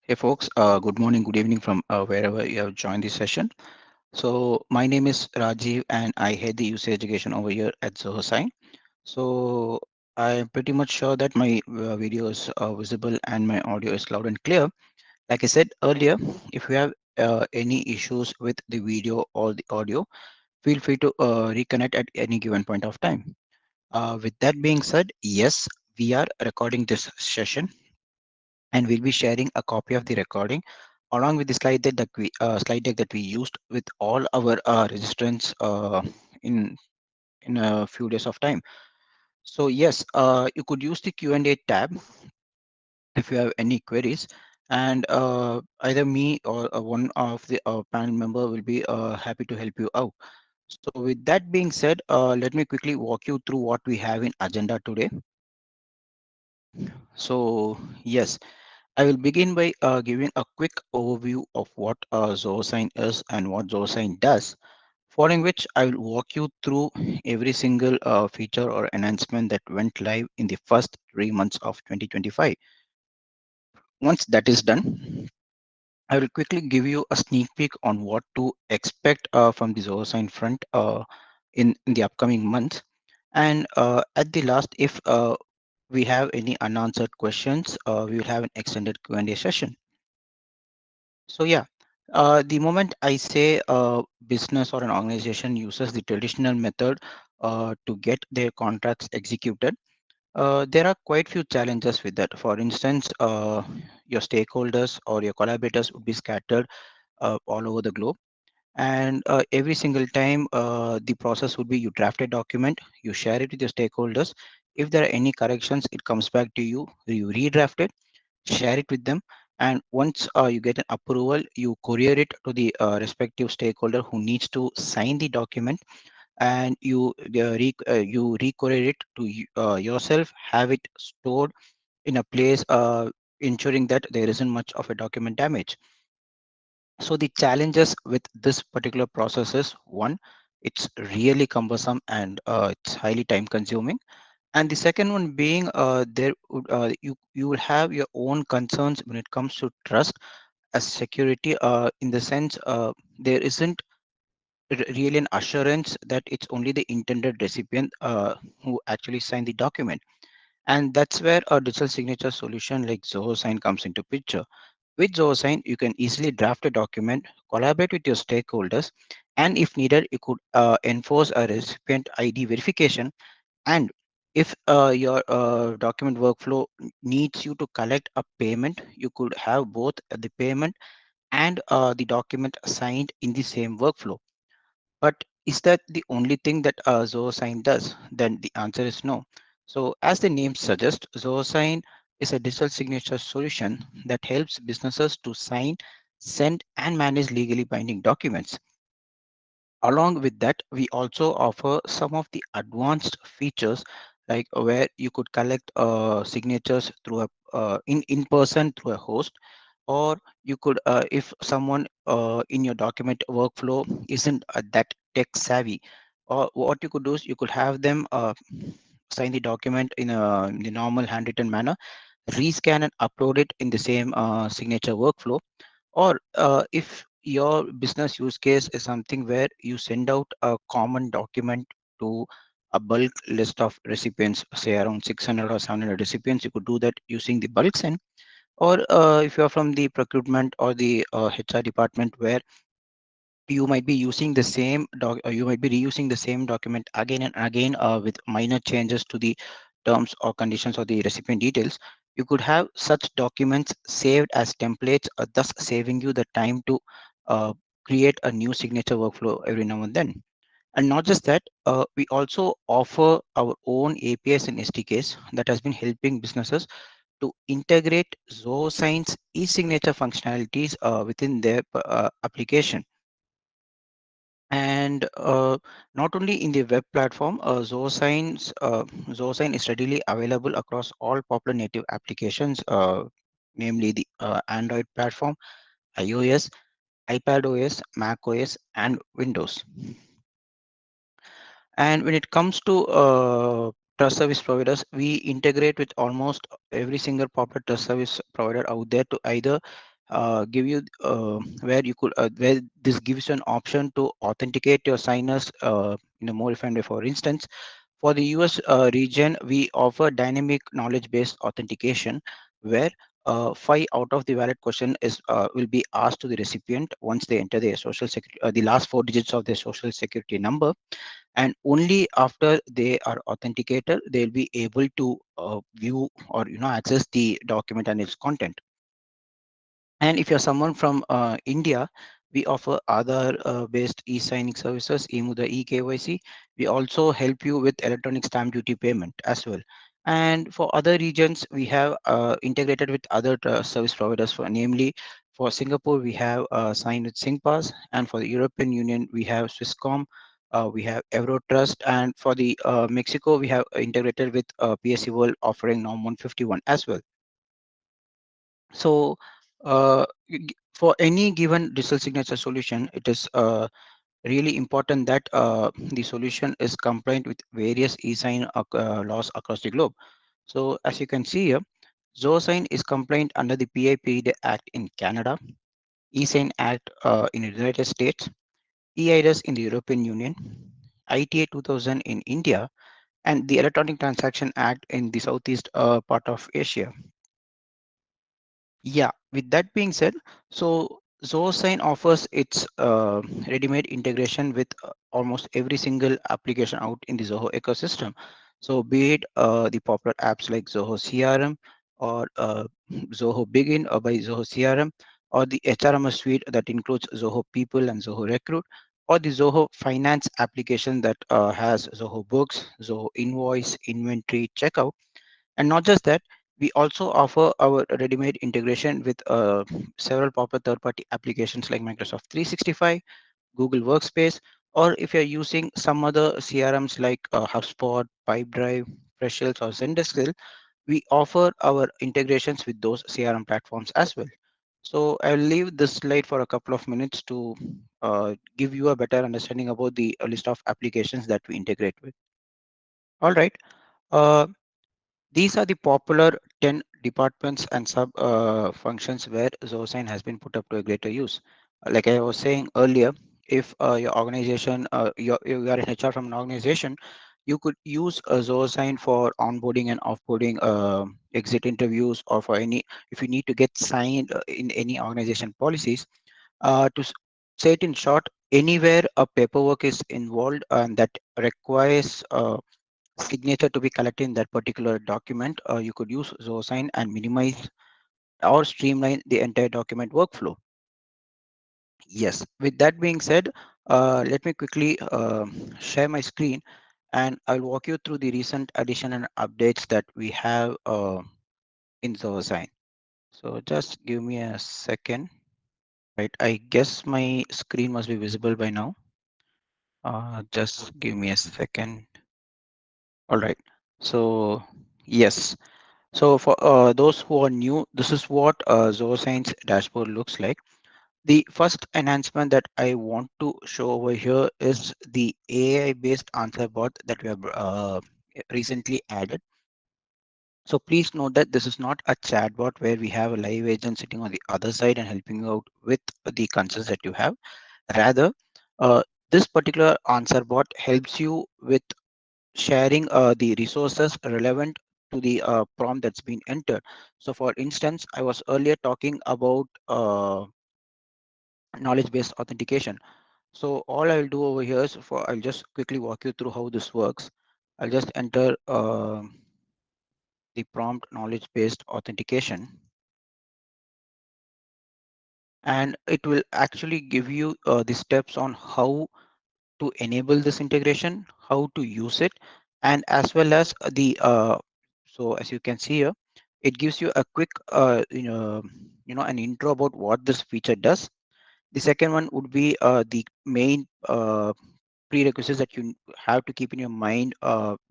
Hey folks, good morning, good evening from wherever you have joined this session. So my name is Rajiv and I head the user education over here at Zoho Sign. So I'm pretty much sure that my video is visible and my audio is loud and clear. Like I said earlier, if you have any issues with the video or the audio, feel free to reconnect at any given point of time. With that being said, yes, we are recording this session and we'll be sharing a copy of the recording along with the slide deck that we used with all our registrants in a few days of time. So yes, you could use the Q&A tab if you have any queries, and either me or one of the panel member will be happy to help you out. So with that being said, let me quickly walk you through what we have in agenda today. So yes, I will begin by giving a quick overview of what Zoho is and what Zoho does, following which I will walk you through every single feature or enhancement that went live in the first 3 months of 2025. Once that is done, I will quickly give you a sneak peek on what to expect from the Zoho front in the upcoming months. And at the last, if we have any unanswered questions, we will have an extended Q&A session. So yeah, the moment I say a business or an organization uses the traditional method to get their contracts executed, there are quite few challenges with that. For instance, your stakeholders or your collaborators would be scattered all over the globe. And every single time, the process would be you draft a document, you share it with your stakeholders. If there are any corrections, it comes back to you, you redraft it, share it with them, and once you get an approval, you courier it to the respective stakeholder who needs to sign the document, and you re-courier it to yourself, have it stored in a place, ensuring that there isn't much of a document damage. So the challenges with this particular process is one, it's really cumbersome and it's highly time consuming, and the second one being you will have your own concerns when it comes to trust as security, in the sense there isn't really an assurance that it's only the intended recipient who actually signed the document. And that's where a digital signature solution like Zoho Sign comes into picture. With Zoho Sign, you can easily draft a document, collaborate with your stakeholders, and if needed, you could enforce a recipient ID verification. And if your document workflow needs you to collect a payment, you could have both the payment and the document signed in the same workflow. But is that the only thing that Zoho does? Then the answer is no. So as the name suggests, Zoho is a digital signature solution that helps businesses to sign, send, and manage legally binding documents. Along with that, we also offer some of the advanced features, like where you could collect signatures through in person through a host, or you could, if someone in your document workflow isn't that tech savvy, or what you could do is you could have them sign the document in the normal handwritten manner, rescan and upload it in the same signature workflow. Or if your business use case is something where you send out a common document to a bulk list of recipients, say around 600 or 700 recipients, you could do that using the bulk send. Or if you're from the procurement or the HR department, where you might be using the same you might be reusing the same document again and again with minor changes to the terms or conditions or the recipient details, you could have such documents saved as templates, thus saving you the time to uh, create a new signature workflow every now and then. And not just that, we also offer our own APIs and SDKs that has been helping businesses to integrate Zoho Sign's e-signature functionalities within their application. And not only in the web platform, Zoho is readily available across all popular native applications, namely the Android platform, iOS, iPadOS, macOS, and Windows. And when it comes to trust service providers, we integrate with almost every single popular trust service provider out there to either give you where you could where this gives you an option to authenticate your signers in a more refined way. For instance, for the US region, we offer dynamic knowledge-based authentication, where 5 out of the valid question is will be asked to the recipient once they enter their social security, the last 4 digits of their social security number, and only after they are authenticated, they'll be able to view or access the document and its content. And if you're someone from India, we offer other based e-signing services, eMudra eKYC. We also help you with electronic stamp duty payment as well. And for other regions, we have integrated with other service providers. For namely, for Singapore, we have signed with SingPass, and for the European Union, we have Swisscom. We have Eurotrust, and for the Mexico, we have integrated with PSC World, offering NOM 151 as well. So for any given digital signature solution, it is really important that the solution is compliant with various e-sign laws across the globe. So as you can see here, Zoho Sign is compliant under the PIPD Act in Canada, e-sign Act in the United States, EIDAS in the European Union, ITA 2000 in India, and the Electronic Transaction Act in the Southeast part of Asia. Yeah, with that being said, so ZoSign offers its ready-made integration with almost every single application out in the Zoho ecosystem. So be it the popular apps like Zoho CRM or Zoho Begin or by Zoho CRM, or the HRMS suite that includes Zoho People and Zoho Recruit, or the Zoho Finance application that has Zoho Books, Zoho Invoice, Inventory, Checkout. And not just that, we also offer our ready-made integration with several popular third-party applications like Microsoft 365, Google Workspace, or if you're using some other CRMs like HubSpot, Pipedrive, Freshsales, or Zendesk, we offer our integrations with those CRM platforms as well. So I'll leave this slide for a couple of minutes to give you a better understanding about the list of applications that we integrate with. All right. Uh, these are the popular 10 departments and sub functions where Zosign has been put up to a greater use. Like I was saying earlier, if your organization, you are an HR from an organization, you could use a Zosign for onboarding and offboarding exit interviews, or for any, if you need to get signed in any organization policies. Say it in short, anywhere a paperwork is involved and that requires signature to be collected in that particular document, you could use ZoSign and minimize or streamline the entire document workflow. Yes, with that being said, let me quickly share my screen and I'll walk you through the recent addition and updates that we have in ZoSign. So just give me a second. Right, I guess my screen must be visible by now. Just give me a second. All right. So yes. So for those who are new, this is what ZoScience dashboard looks like. The first enhancement that I want to show over here is the AI-based answer bot that we have recently added. So please note that this is not a chatbot where we have a live agent sitting on the other side and helping you out with the concerns that you have. Rather, uh, this particular answer bot helps you with sharing the resources relevant to the prompt that's been entered. So for instance, I was earlier talking about knowledge-based authentication. So all I'll do over here is I'll just quickly walk you through how this works. I'll just enter the prompt knowledge-based authentication, and it will actually give you the steps on how to enable this integration, how to use it, and as well as so as you can see here, it gives you a quick an intro about what this feature does. The second one would be the main prerequisites that you have to keep in your mind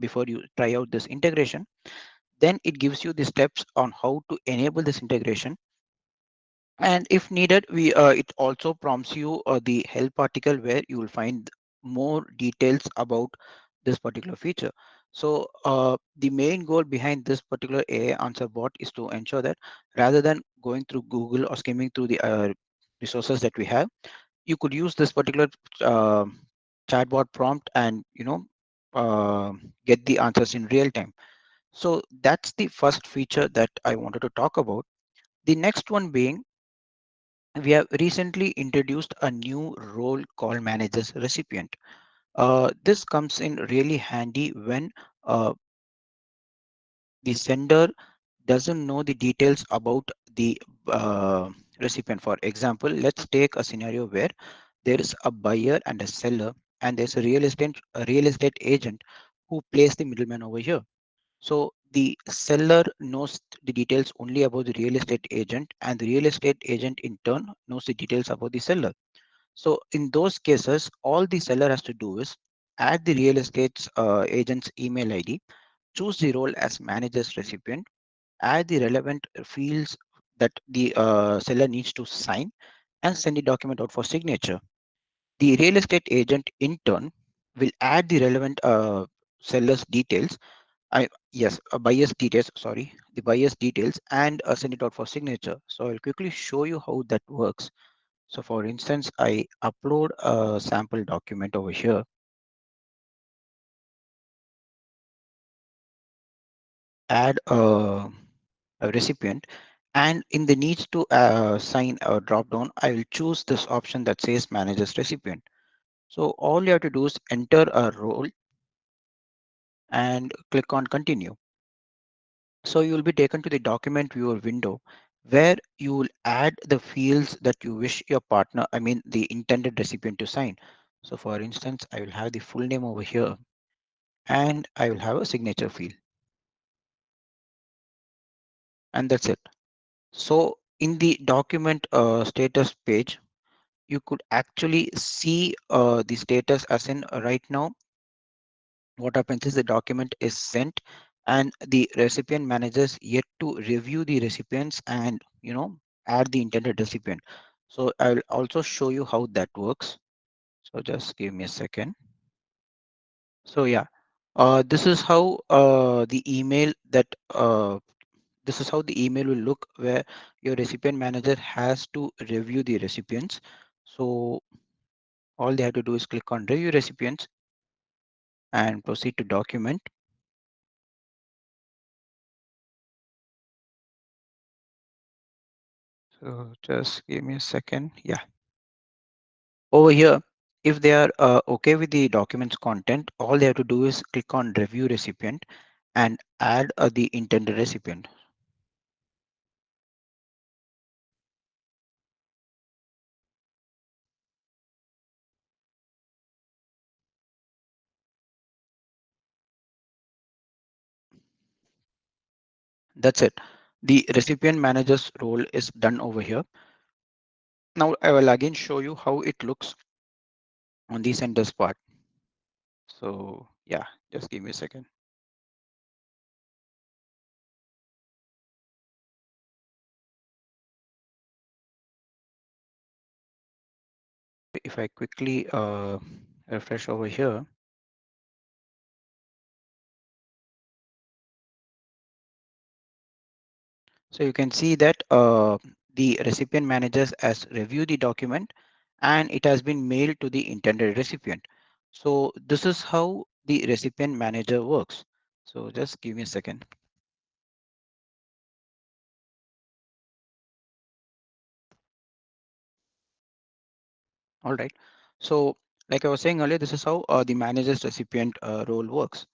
before you try out this integration. Then it gives you the steps on how to enable this integration, and if needed, we it also prompts you the help article where you will find more details about this particular feature. So the main goal behind this particular AI answer bot is to ensure that rather than going through Google or skimming through the resources that we have, you could use this particular uh, chatbot prompt and uh, get the answers in real time. So that's the first feature that I wanted to talk about. The next one being, we have recently introduced a new role called manager's recipient. This comes in really handy when the sender doesn't know the details about the recipient. For example, let's take a scenario where there is a buyer and a seller, and there's a real estate agent who plays the middleman over here. So the seller knows the details only about the real estate agent, and the real estate agent in turn knows the details about the seller. So in those cases, all the seller has to do is add the real estate agent's email ID, choose the role as manager's recipient, add the relevant fields that the seller needs to sign, and send the document out for signature. The real estate agent in turn will add the relevant seller's details. Buyer's details, sorry, the buyer's details, and send it out for signature. So I'll quickly show you how that works. So for instance, I upload a sample document over here, add a recipient, and in the needs to sign a drop down, I will choose this option that says manager's recipient. So all you have to do is enter a role and click on continue. So you will be taken to the document viewer window where you will add the fields that you wish your partner, I mean the intended recipient, to sign. So for instance, I will have the full name over here and I will have a signature field, and that's it. So in the document status page, you could actually see the status as in right now. What happens is the document is sent and the recipient managers yet to review the recipients and add the intended recipient. So I'll also show you how that works. So just give me a second. So yeah, this is how this is how the email will look, where your recipient manager has to review the recipients. So all they have to do is click on review recipients and proceed to document. So just give me a second. Yeah. Over here, if they are okay with the document's content, all they have to do is click on review recipient and add the intended recipient. That's it. The recipient manager's role is done over here. Now I will again show you how it looks on the senders part. So yeah, just give me a second. If I quickly refresh over here, so you can see that the recipient managers has reviewed the document and it has been mailed to the intended recipient. So this is how the recipient manager works. So just give me a second. All right. So like I was saying earlier, this is how the manager's recipient role works.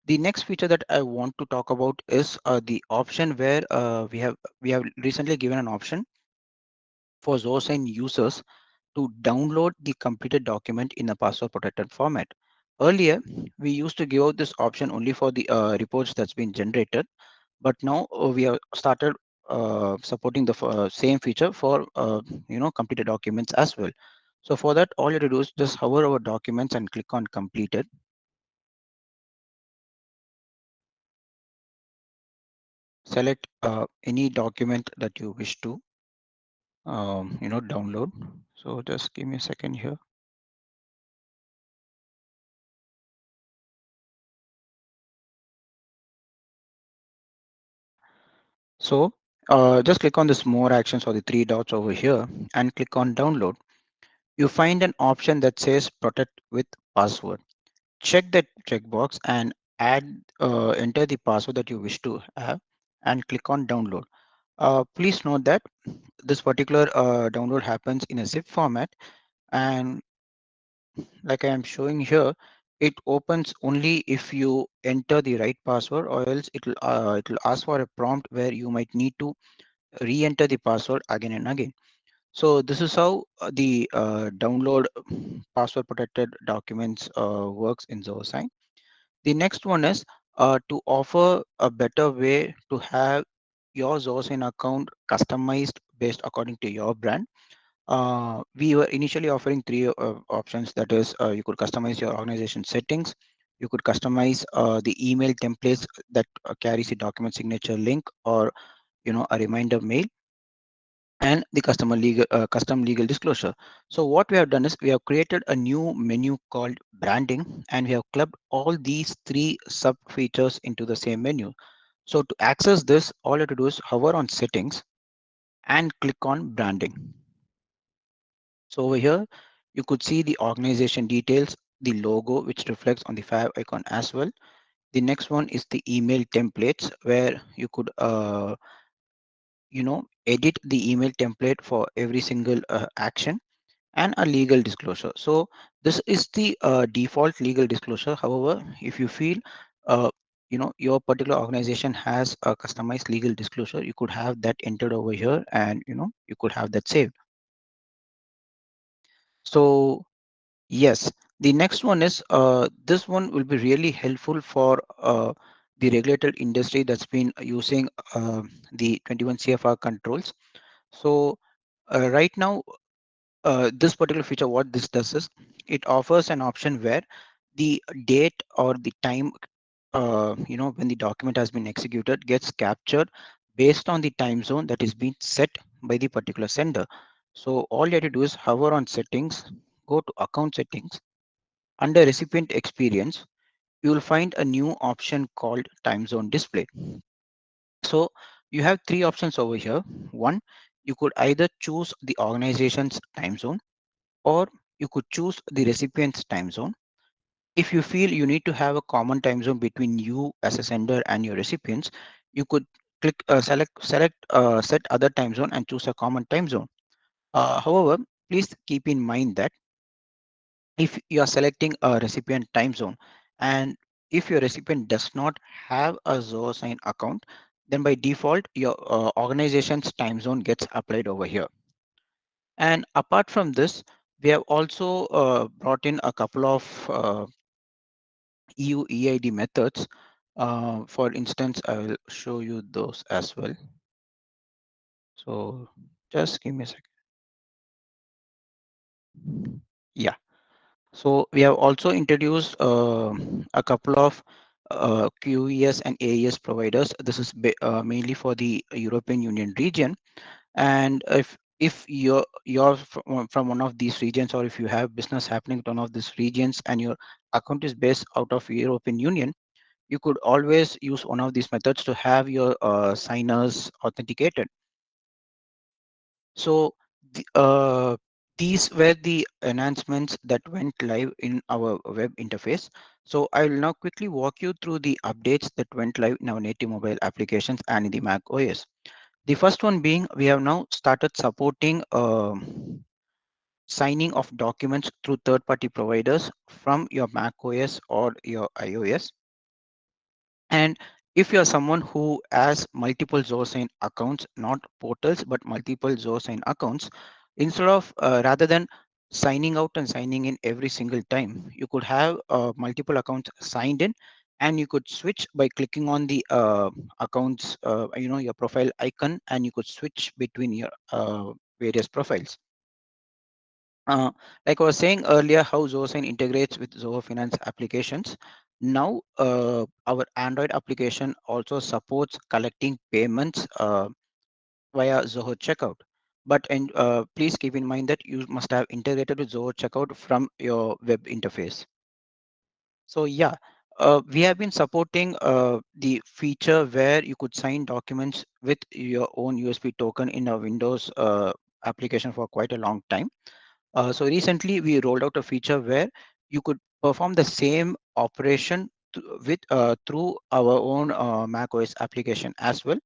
The next feature that I want to talk about is the option where we have recently given an option for Zoho Sign users to download the completed document in a password protected format. Earlier, we used to give out this option only for the reports that's been generated, but now we have started supporting the same feature for completed documents as well. So for that, all you have to do is just hover over documents and click on completed. Select any document that you wish to download. So just give me a second here. So Just click on this more actions or the three dots over here and click on download. You find an option that says protect with password. Check that checkbox and enter the password that you wish to have and click on download. Please note that this particular download happens in a zip format, and like I am showing here, it opens only if you enter the right password, or else it will ask for a prompt where you might need to re-enter the password again and again. So this is how the download password protected documents works in Zoho Sign. The next one is to offer a better way to have your Zoho Sign account customized based according to your brand. We were initially offering three options. That is, you could customize your organization settings, you could customize the email templates that carries the document signature link, or a reminder mail, and the custom legal disclosure. So what we have done is we have created a new menu called branding, and we have clubbed all these three sub features into the same menu. So to access this, all you have to do is hover on settings and click on branding. So over here, you could see the organization details, the logo, which reflects on the fab icon as well. The next one is the email templates, where you could, edit the email template for every single action, and a legal disclosure. So this is the default legal disclosure. However, if you feel, uh, your particular organization has a customized legal disclosure, you could have that entered over here, and you could have that saved. So yes, the next one is this one will be really helpful for the regulated industry that's been using the 21 CFR controls. So right now, this particular feature, what this does is it offers an option where the date or the time, when the document has been executed, gets captured based on the time zone that is being set by the particular sender. So all you have to do is hover on settings, go to account settings. Under recipient experience, you will find a new option called time zone display. So you have three options over here. One, you could either choose the organization's time zone, or you could choose the recipient's time zone. If you feel you need to have a common time zone between you as a sender and your recipients, you could select set other time zone and choose a common time zone. However, please keep in mind that if you are selecting a recipient time zone, and if your recipient does not have a Zoho Sign account, then by default your organization's time zone gets applied over here. And apart from this, we have also brought in a couple of EU EID methods. For instance, I will show you those as well. So just give me a second. Yeah. So we have also introduced a couple of QES and AES providers. This is mainly for the European Union region. And if you're from one of these regions, or if you have business happening in one of these regions and your account is based out of European Union, you could always use one of these methods to have your signers authenticated. So these were the enhancements that went live in our web interface. So I will now quickly walk you through the updates that went live in our native mobile applications and in the Mac OS. The first one being, we have now started supporting signing of documents through third-party providers from your Mac OS or your iOS. And if you're someone who has multiple Zosign accounts, not portals, but multiple Zosign accounts, instead of rather than signing out and signing in every single time, you could have multiple accounts signed in, and you could switch by clicking on the accounts, your profile icon, and you could switch between your various profiles. Like I was saying earlier, how ZoSign integrates with Zoho Finance applications. Now, our Android application also supports collecting payments via Zoho Checkout. But please keep in mind that you must have integrated with Zoho Checkout from your web interface. So yeah, We have been supporting the feature where you could sign documents with your own USB token in a Windows application for quite a long time. So recently we rolled out a feature where you could perform the same operation with through our own Mac OS application as well.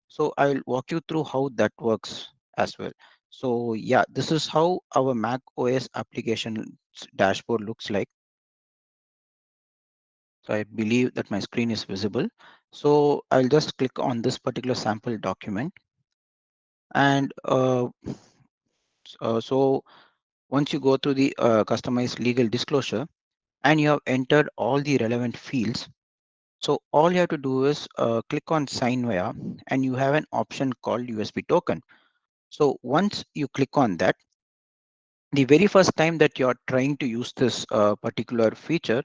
So I'll walk you through how that works as well. So yeah, this is how our Mac OS application dashboard looks like. So I believe that my screen is visible. So I'll just click on this particular sample document. And so once you go through the customized legal disclosure and you have entered all the relevant fields, so all you have to do is click on sign via and you have an option called USB token. So once you click on that, the very first time that you're trying to use this particular feature,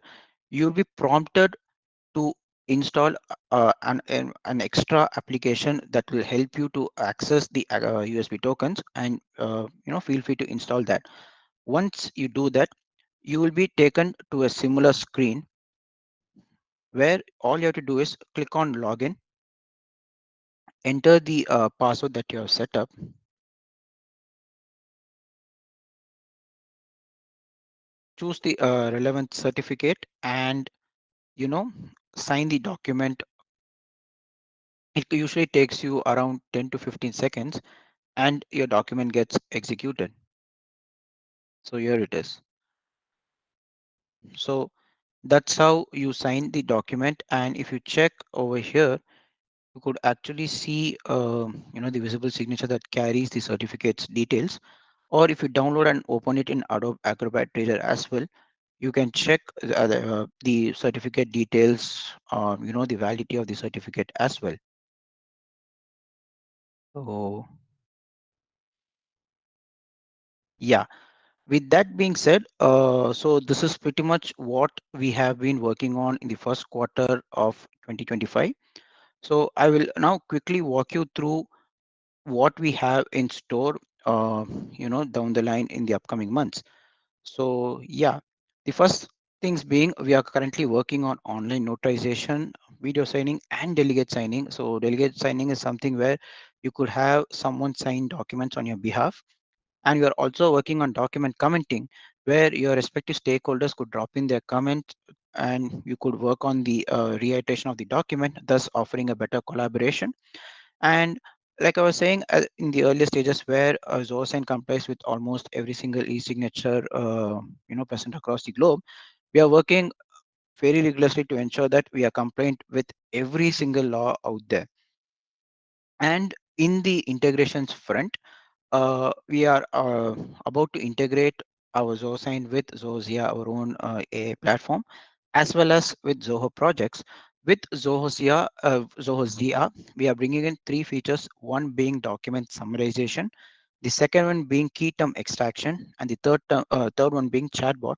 you'll be prompted to install an extra application that will help you to access the USB tokens, and feel free to install that. Once you do that, you will be taken to a similar screen where all you have to do is click on login, enter the password that you have set up, choose the relevant certificate, and you know sign the document. It usually takes you around 10 to 15 seconds and your document gets executed. So here it is. So that's how you sign the document. And if you check over here, you could actually see the visible signature that carries the certificate's details. Or if you download and open it in Adobe Acrobat Reader as well, you can check the certificate details, the validity of the certificate as well. So yeah, with that being said, so this is pretty much what we have been working on in the first quarter of 2025. So I will now quickly walk you through what we have in store, down the line in the upcoming months. So yeah, the first things being we are currently working on online notarization, video signing, and delegate signing. So delegate signing is something where you could have someone sign documents on your behalf, and we are also working on document commenting, where your respective stakeholders could drop in their comments and you could work on the reiteration of the document, thus offering a better collaboration. And like I was saying in the earlier stages, where Zoho Sign complies with almost every single e-signature present across the globe, we are working very rigorously to ensure that we are compliant with every single law out there. And in the integrations front, we are about to integrate our Zoho Sign with Zoho our own AI platform, as well as with Zoho projects. With Zoho Zia, we are bringing in three features, one being document summarization, the second one being key term extraction, and the third one being chatbot.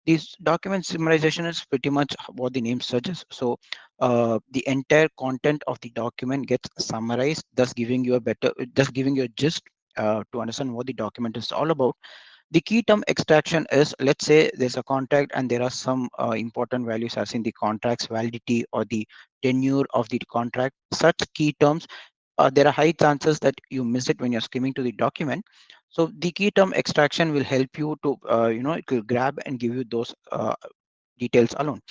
This document summarization is pretty much what the name suggests. So the entire content of the document gets summarized, thus giving you a gist to understand what the document is all about. The key term extraction is, let's say there's a contract and there are some important values as in the contract's validity or the tenure of the contract. Such key terms, there are high chances that you miss it when you're skimming to the document. So the key term extraction will help you to, it will grab and give you those details alone.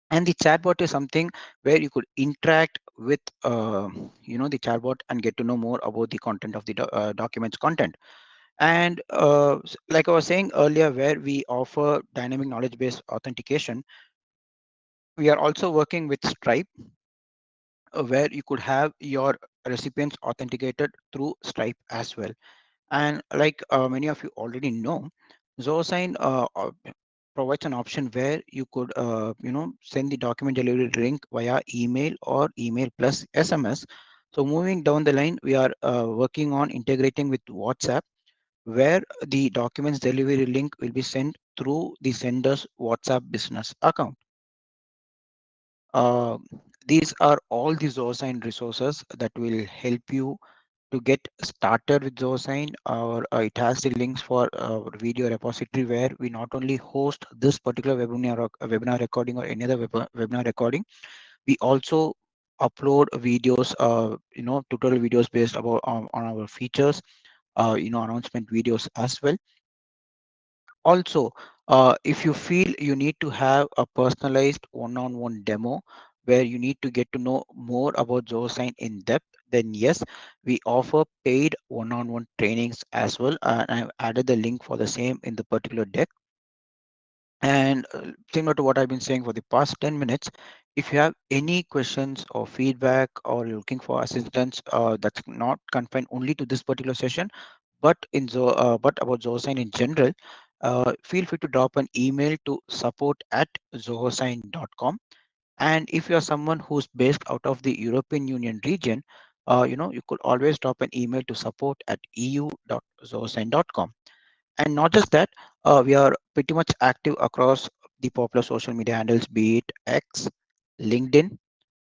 And the chatbot is something where you could interact with, the chatbot and get to know more about the content of the document's content. And like I was saying earlier, where we offer dynamic knowledge based authentication, we are also working with Stripe, where you could have your recipients authenticated through Stripe as well. And like many of you already know, ZoSign provides an option where you could, send the document delivery link via email or email plus SMS. So moving down the line, we are working on integrating with WhatsApp, where the documents delivery link will be sent through the sender's WhatsApp business account. Uh, these are all the ZoSign resources that will help you to get started with ZoSign, or it has the links for video repository where we not only host this particular webinar recording or any other webinar recording, we also upload videos, tutorial videos based about on our features, announcement videos as well. Also, if you feel you need to have a personalized one-on-one demo where you need to get to know more about ZoSign in depth, then yes, we offer paid one-on-one trainings as well. And I've added the link for the same in the particular deck. And similar to what I've been saying for the past 10 minutes, if you have any questions or feedback or you're looking for assistance, that's not confined only to this particular session, but but about ZohoSign in general, feel free to drop an email to support@zohosign.com. And if you are someone who's based out of the European Union region, you could always drop an email to support@eu.zohosign.com. And not just that, we are pretty much active across the popular social media handles, be it X, LinkedIn,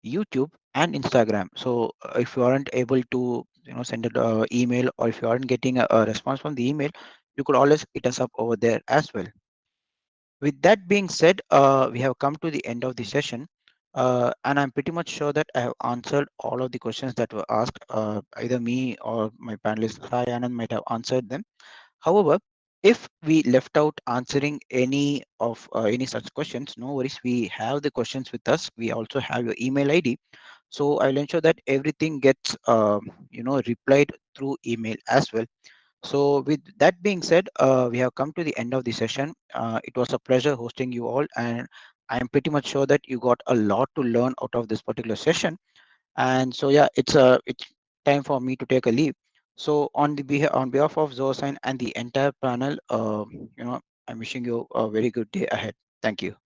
YouTube, and Instagram. So if you aren't able to send an email, or if you aren't getting a response from the email, you could always hit us up over there as well. With that being said, we have come to the end of the session, and I'm pretty much sure that I have answered all of the questions that were asked. Either me or my panelist Sai Anand might have answered them. However, if we left out answering any such questions, no worries. We have the questions with us. We also have your email ID, so I'll ensure that everything gets replied through email as well. So with that being said, we have come to the end of the session. It was a pleasure hosting you all, and I am pretty much sure that you got a lot to learn out of this particular session. And so yeah, it's time for me to take a leave. So on behalf of Zosign and the entire panel, I'm wishing you a very good day ahead. Thank you.